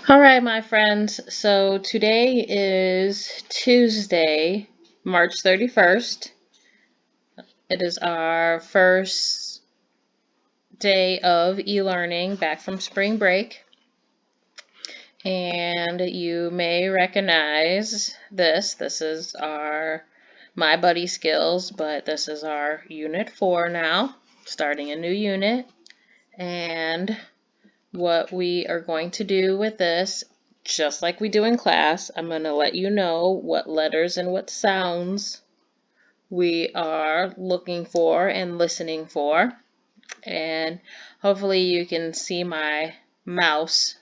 All right, my friends. So today is Tuesday, March 31st. It is our first day of e-learning back from spring break. And you may recognize this. This is our My Buddy Skills, but this is our Unit 4 now, starting a new unit. And what we are going to do with this, just like we do in class, I'm going to let you know what letters and what sounds we are looking for and listening for. And hopefully you can see my mouse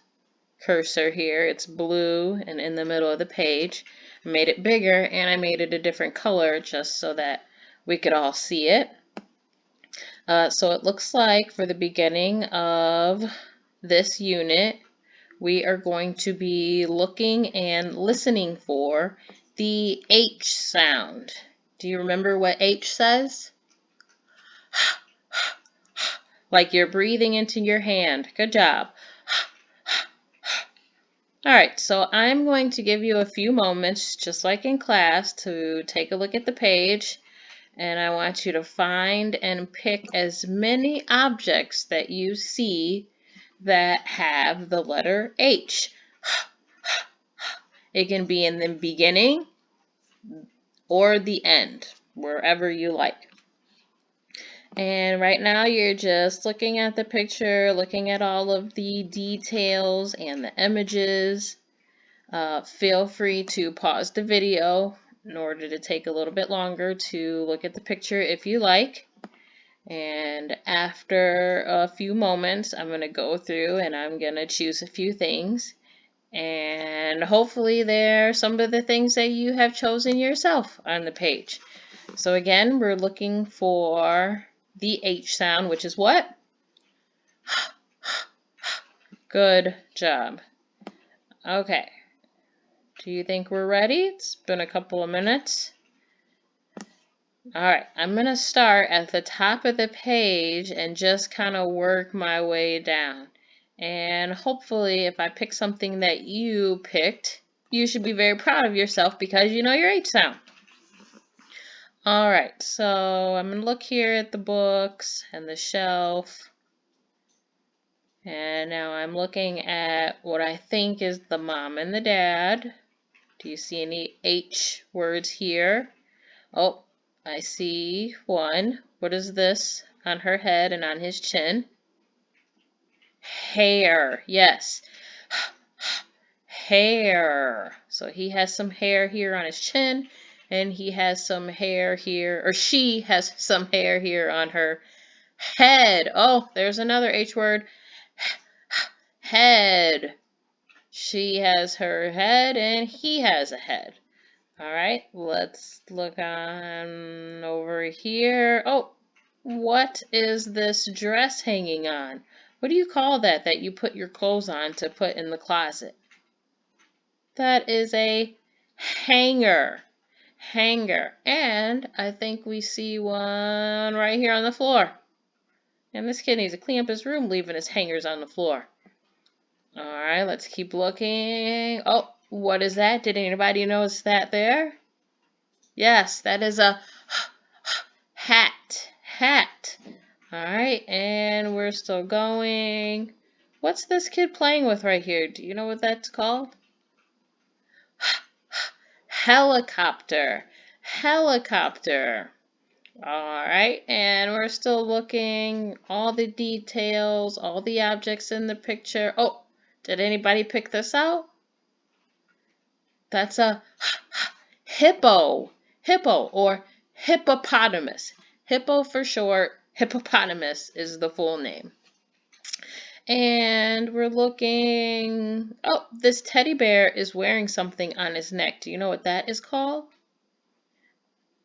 cursor here. It's blue and in the middle of the page. I made it bigger and I made it a different color just so that we could all see it. So it looks like for the beginning of this unit, we are going to be looking and listening for the H sound. Do you remember what H says? Like you're breathing into your hand. Good job. All right, so I'm going to give you a few moments, just like in class, to take a look at the page, and I want you to find and pick as many objects that you see that have the letter H. It can be in the beginning or the end, wherever you like. And right now you're just looking at the picture, looking at all of the details and the images. Feel free to pause the video in order to take a little bit longer to look at the picture if you like. And after a few moments, I'm going to go through and I'm going to choose a few things. And hopefully they're some of the things that you have chosen yourself on the page. So again, we're looking for the H sound, which is what? Good job. Okay. Do you think we're ready? It's been a couple of minutes. Alright, I'm going to start at the top of the page and just kind of work my way down. And hopefully if I pick something that you picked, you should be very proud of yourself because you know your H sound. Alright, so I'm going to look here at the books and the shelf. And now I'm looking at what I think is the mom and the dad. Do you see any H words here? Oh, I see one. What is this on her head and on his chin? Hair. Yes. Hair. So he has some hair here on his chin, and he has some hair here, or she has some hair here on her head. Oh, there's another H word. Head. She has her head, and he has a head. All right, let's look on over here. Oh, what is this dress hanging on? What do you call that you put your clothes on to put in the closet? That is a hanger. Hanger. And I think we see one right here on the floor. And this kid needs to clean up his room leaving his hangers on the floor. All right, let's keep looking. Oh, what is that? Did anybody notice that there? Yes, that is a hat. Hat. All right, and we're still going. What's this kid playing with right here? Do you know what that's called? Helicopter. Helicopter. All right, and we're still looking. All the details, all the objects in the picture. Oh, did anybody pick this out? That's a hippo. Hippo or hippopotamus. Hippo for short. Hippopotamus is the full name. And we're looking. Oh, this teddy bear is wearing something on his neck. Do you know what that is called?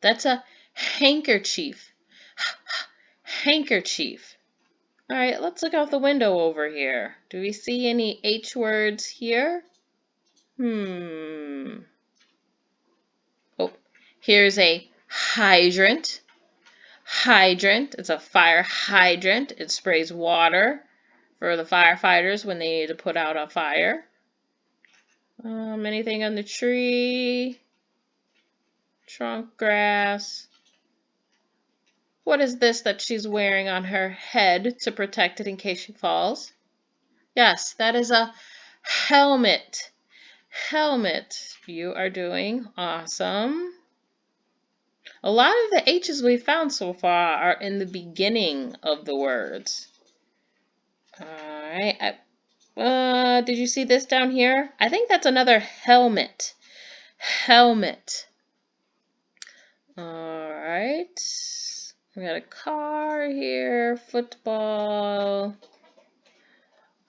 That's a handkerchief. Handkerchief. All right, let's look out the window over here. Do we see any H words here? Oh, here's a hydrant. Hydrant. It's a fire hydrant. It sprays water for the firefighters when they need to put out a fire. Anything on the tree? Trunk, grass. What is this that she's wearing on her head to protect it in case she falls? Yes, that is a helmet. Helmet. You are doing awesome. A lot of the H's we found so far are in the beginning of the words. Alright. Did you see this down here? I think that's another helmet. Helmet. Alright. We got a car here, football.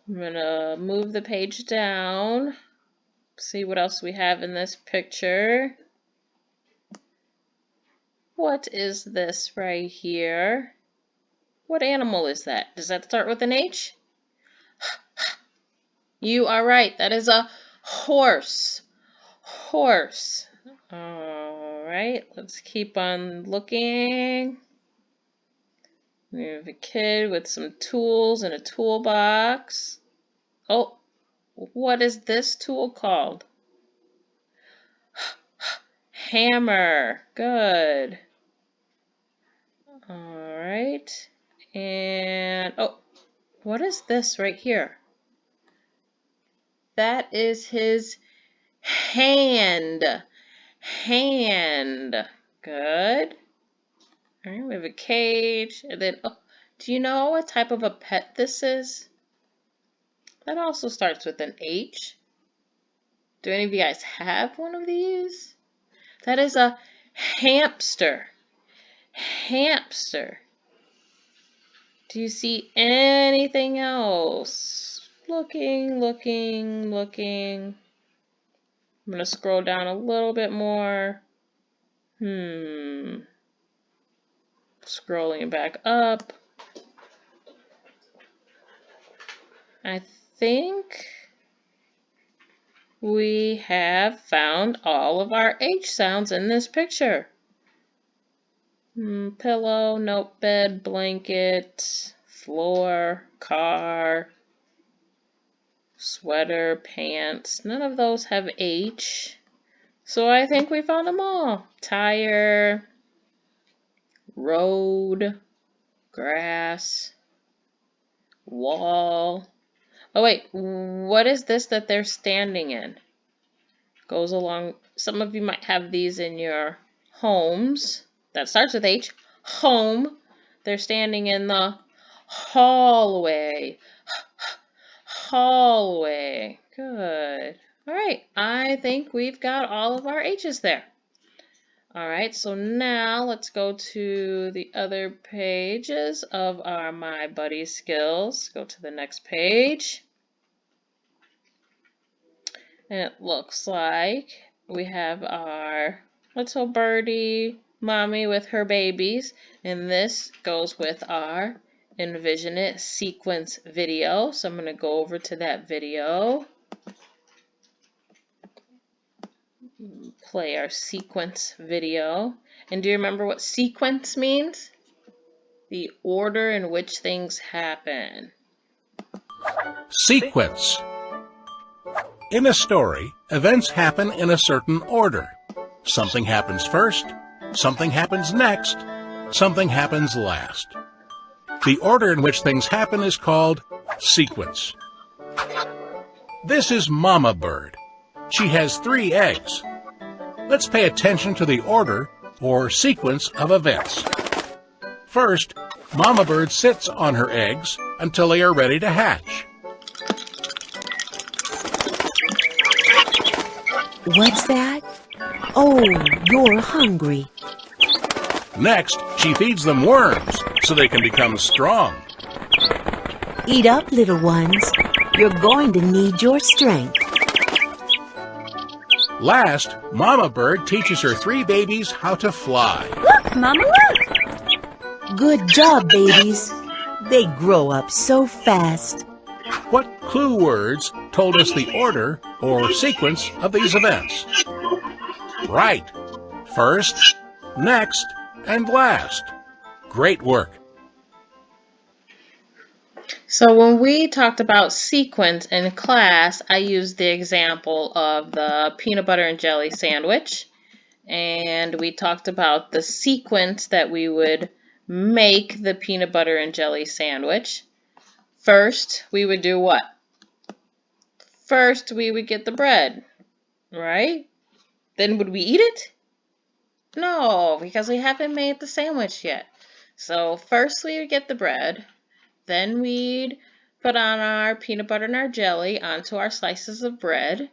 I'm gonna move the page down. See what else we have in this picture. What is this right here? What animal is that? Does that start with an H? You are right. That is a horse. Horse. All right. Let's keep on looking. We have a kid with some tools in a toolbox. Oh, what is this tool called? Hammer. Good. All right. And, oh, what is this right here? That is his hand. Hand. Good. All right, we have a cage. And then, oh, do you know what type of a pet this is? That also starts with an H. Do any of you guys have one of these? That is a hamster. Hamster. Do you see anything else? Looking. I'm going to scroll down a little bit more. Scrolling back up. I think we have found all of our H sounds in this picture. Pillow, nope, bed, blanket, floor, car, sweater, pants. None of those have H. So I think we found them all. Tire, road, grass, wall. Oh wait, what is this that they're standing in? Goes along, some of you might have these in your homes. That starts with H. Home. They're standing in the hallway. Hallway. Good. All right, I think we've got all of our H's there. All right, so now let's go to the other pages of our My Buddy skills. Go to the next page. And it looks like we have our little birdie mommy with her babies. And this goes with our Envision It sequence video. So I'm going to go over to that video. Play our sequence video. And do you remember what sequence means? The order in which things happen. Sequence. In a story, events happen in a certain order. Something happens first, something happens next, something happens last. The order in which things happen is called sequence. This is Mama Bird. She has 3 eggs. Let's pay attention to the order or sequence of events. First, Mama Bird sits on her eggs until they are ready to hatch. What's that? Oh, you're hungry. Next, she feeds them worms so they can become strong. Eat up, little ones. You're going to need your strength. Last, Mama Bird teaches her 3 babies how to fly. Look, Mama, look! Good job, babies. They grow up so fast. What clue words told us the order or sequence of these events? Right. First, next, and last. Great work. So when we talked about sequence in class, I used the example of the peanut butter and jelly sandwich. And we talked about the sequence that we would make the peanut butter and jelly sandwich. First, we would do what? First, we would get the bread, right? Then would we eat it? No, because we haven't made the sandwich yet. So first we would get the bread, then we'd put on our peanut butter and our jelly onto our slices of bread.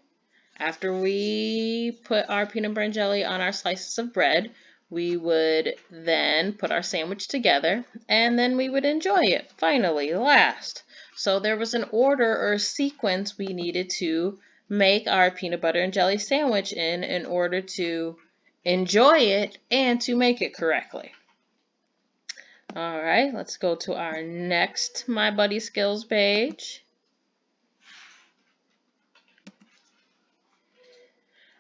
After we put our peanut butter and jelly on our slices of bread, we would then put our sandwich together, and then we would enjoy it, finally, last. So there was an order or sequence we needed to make our peanut butter and jelly sandwich in order to enjoy it and to make it correctly. All right, let's go to our next My Buddy Skills page.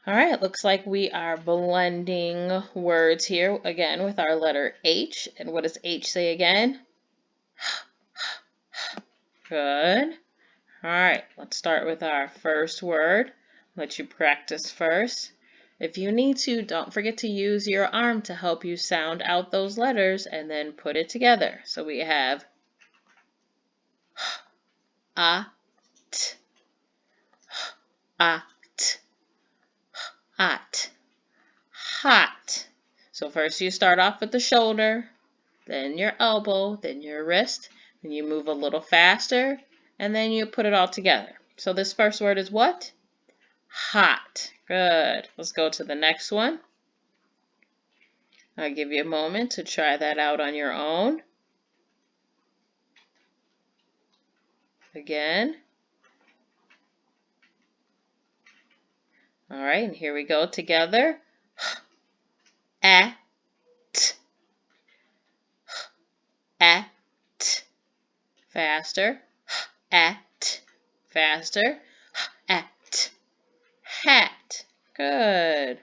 All right, it looks like we are blending words here again with our letter H. And what does H say again? Good. All right, let's start with our first word. Let you practice first. If you need to, don't forget to use your arm to help you sound out those letters and then put it together. So we have a, t, a, t, at, hot. So first you start off with the shoulder, then your elbow, then your wrist, then you move a little faster, and then you put it all together. So this first word is what? Hot. Good. Let's go to the next one. I'll give you a moment to try that out on your own. Again. All right, and here we go together. At, at, faster, at, faster, at, hat. Good.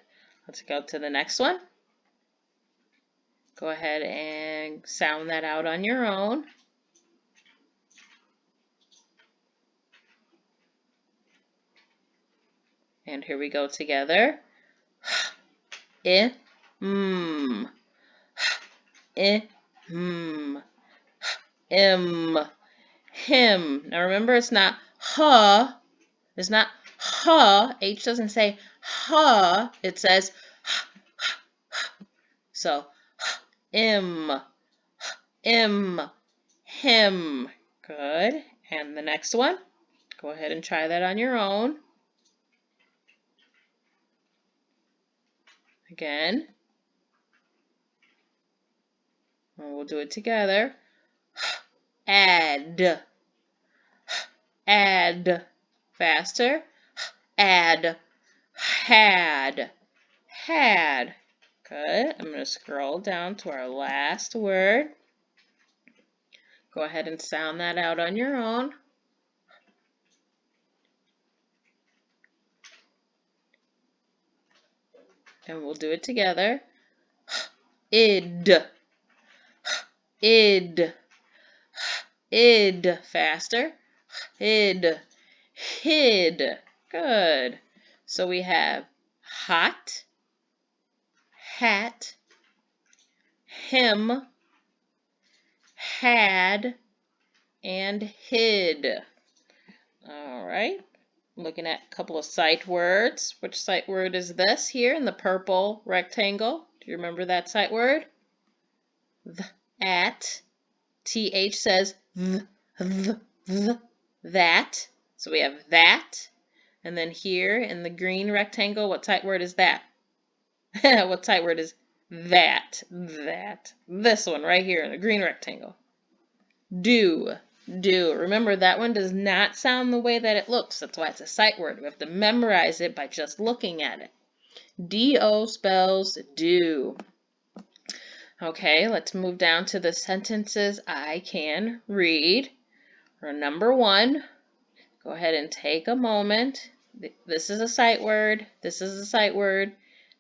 Let's go to the next one. Go ahead and sound that out on your own. And here we go together. Him. Now remember, it's not huh. It's not huh. H doesn't say huh. It says so. Him. Him. Good. And the next one. Go ahead and try that on your own. Again. And we'll do it together. Add. Add. Faster. Add. Had. Had. Good. I'm going to scroll down to our last word. Go ahead and sound that out on your own. And we'll do it together. Id. Id. Id. Faster. Id. Hid. Good. So we have hot, hat, him, had, and hid. All right. Looking at a couple of sight words. Which sight word is this here in the purple rectangle? Do you remember that sight word? At. TH says that. So we have that. And then here in the green rectangle, what sight word is that? What sight word is that? That. This one right here in the green rectangle. Do. Do. Remember, that one does not sound the way that it looks. That's why it's a sight word. We have to memorize it by just looking at it. D-O spells do. Okay, let's move down to the sentences I can read. For number 1, go ahead and take a moment. This is a sight word, this is a sight word,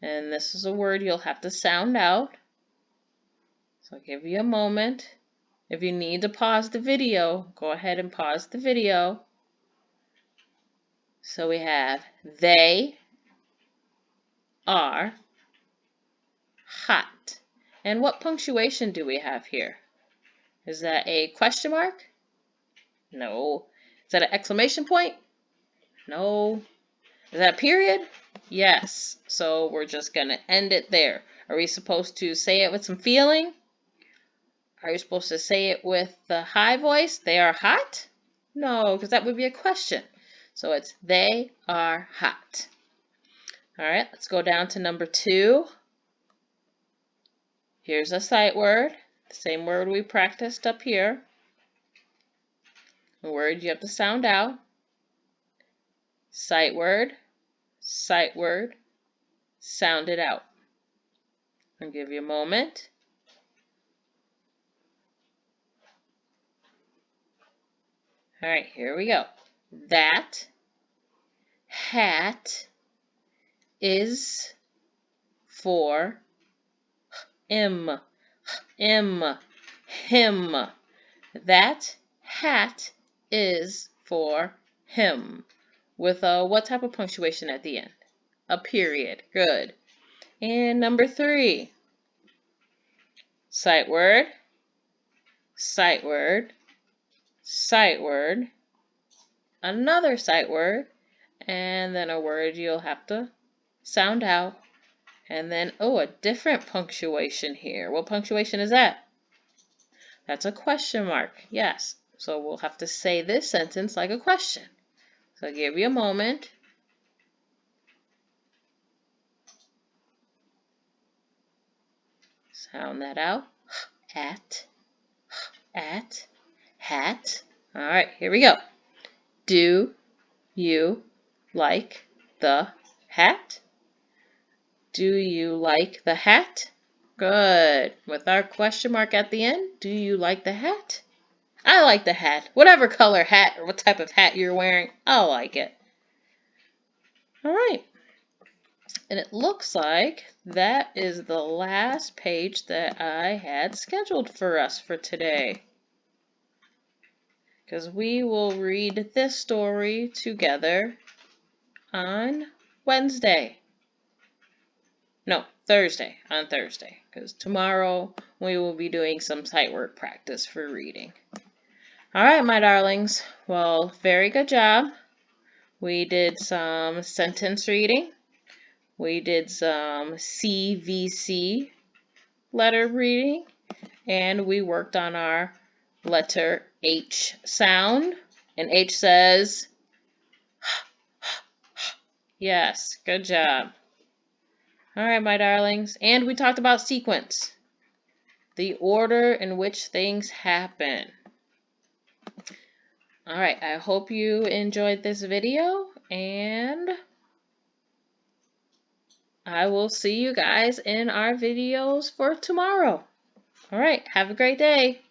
and this is a word you'll have to sound out. So I'll give you a moment. If you need to pause the video, go ahead and pause the video. So we have they are hot. And what punctuation do we have here? Is that a question mark? No. Is that an exclamation point? No. Is that a period? Yes. So we're just going to end it there. Are we supposed to say it with some feeling? Are you supposed to say it with the high voice? They are hot? No, because that would be a question. So it's they are hot. All right, let's go down to number 2. Here's a sight word. The same word we practiced up here. A word you have to sound out. Sight word, sound it out. I'll give you a moment. All right, here we go. That hat is for him. Him. That hat is for him. With a what type of punctuation at the end? A period. Good. And number 3. Sight word, sight word, sight word, another sight word, and then a word you'll have to sound out. And then, oh, a different punctuation here. What punctuation is that? That's a question mark. Yes. So we'll have to say this sentence like a question. So I'll give you a moment. Sound that out. At, hat. All right, here we go. Do you like the hat? Do you like the hat? Good. With our question mark at the end, do you like the hat? I like the hat. Whatever color hat or what type of hat you're wearing, I like it. All right. And it looks like that is the last page that I had scheduled for us for today. Because we will read this story together on Wednesday. No, Thursday, on Thursday. Because tomorrow we will be doing some sight word practice for reading. All right, my darlings. Well, very good job. We did some sentence reading. We did some CVC letter reading. And we worked on our letter H sound. And H says, yes, good job. All right, my darlings. And we talked about sequence, the order in which things happen. All right, I hope you enjoyed this video, and I will see you guys in our videos for tomorrow. All right, have a great day.